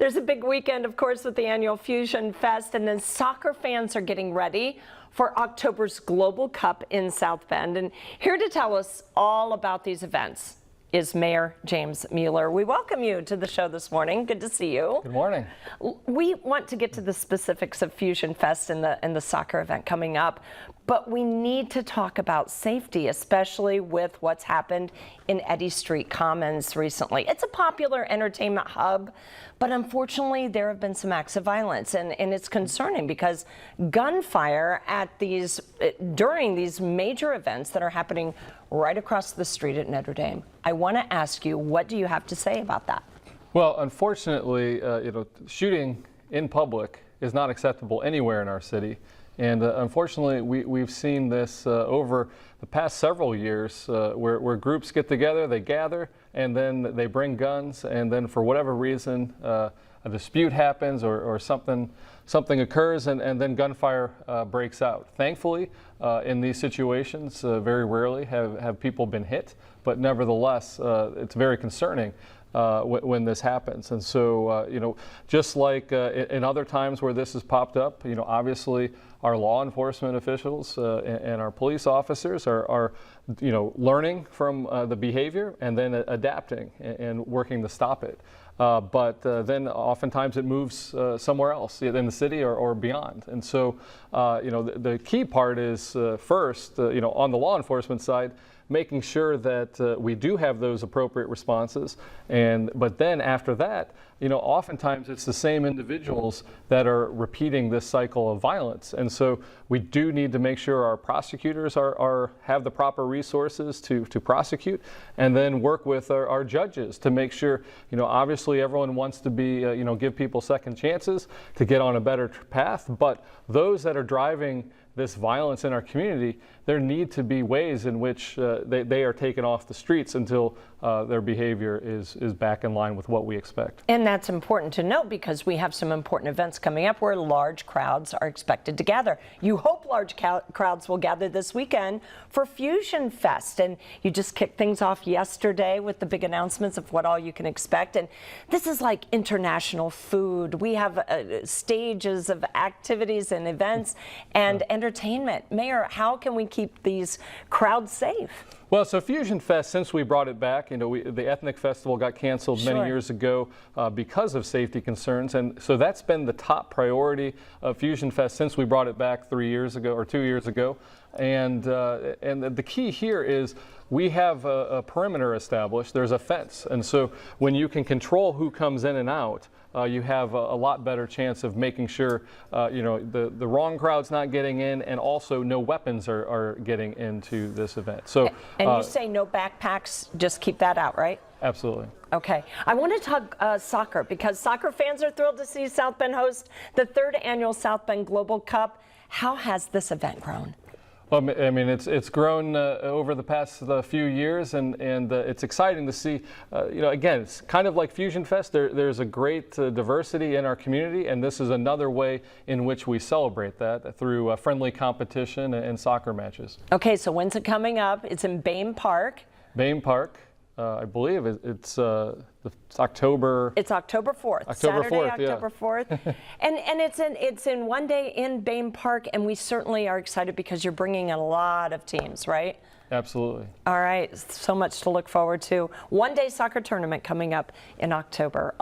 There's a big weekend, of course, with the annual Fusion Fest, and then soccer fans are getting ready for October's Global Cup in South Bend. And here to tell us all about these events is Mayor James Mueller. We welcome you to the show this morning. Good to see you. Good morning. We want to get to the specifics of Fusion Fest and the soccer event coming up, but we need to talk about safety, especially with what's happened in Eddy Street Commons recently. It's a popular entertainment hub, but unfortunately there have been some acts of violence, and it's concerning because gunfire at during these major events that are happening right across the street at Notre Dame. I want to ask you, what do you have to say about that? Well, unfortunately, shooting in public is not acceptable anywhere in our city. And unfortunately, we've seen this over the past several years where groups get together, they gather, and then they bring guns, and then for whatever reason, a dispute happens or something occurs, and then gunfire breaks out. Thankfully, in these situations, very rarely have people been hit, but nevertheless, it's very concerning when this happens. And so, just like in other times where this has popped up, obviously our law enforcement officials and our police officers are learning from the behavior and then adapting and working to stop it. But then oftentimes it moves somewhere else in the city or beyond. And so, the key part is first, on the law enforcement side, making sure that we do have those appropriate responses. But then after that, oftentimes it's the same individuals that are repeating this cycle of violence. And so we do need to make sure our prosecutors have the proper resources to prosecute, and then work with our judges to make sure, obviously everyone wants to be, give people second chances to get on a better path. But those that are driving this violence in our community, there need to be ways in which they are taken off the streets until their behavior is back in line with what we expect. And that's important to note because we have some important events coming up where large crowds are expected to gather. You hope large crowds will gather this weekend for Fusion Fest, and you just kicked things off yesterday with the big announcements of what all you can expect. And this is like international food. We have stages of activities and events and entertainment. Mayor, how can we keep these crowds safe? Well, so Fusion Fest, since we brought it back, the Ethnic Festival got canceled many years ago because of safety concerns, and so that's been the top priority of Fusion Fest since we brought it back 3 years ago or 2 years ago. And the key here is we have a perimeter established. There's a fence, and so when you can control who comes in and out, you have a lot better chance of making sure the wrong crowd's not getting in, and also no weapons are getting into this event. So, and you say no backpacks, just keep that out, right? Absolutely. Okay. I want to talk soccer because soccer fans are thrilled to see South Bend host the 3rd annual South Bend Global Cup. How has this event grown? Well, I mean, it's grown over the past few years, and it's exciting to see. Again, it's kind of like Fusion Fest. There's a great diversity in our community, and this is another way in which we celebrate that through friendly competition and soccer matches. Okay, so when's it coming up? It's in Bame Park. Bame Park. I believe it's October. It's October 4th. October Saturday, 4th, October 4th. and it's in one day in Bame Park, and we certainly are excited because you're bringing in a lot of teams, right? Absolutely. All right, so much to look forward to. One day soccer tournament coming up in October.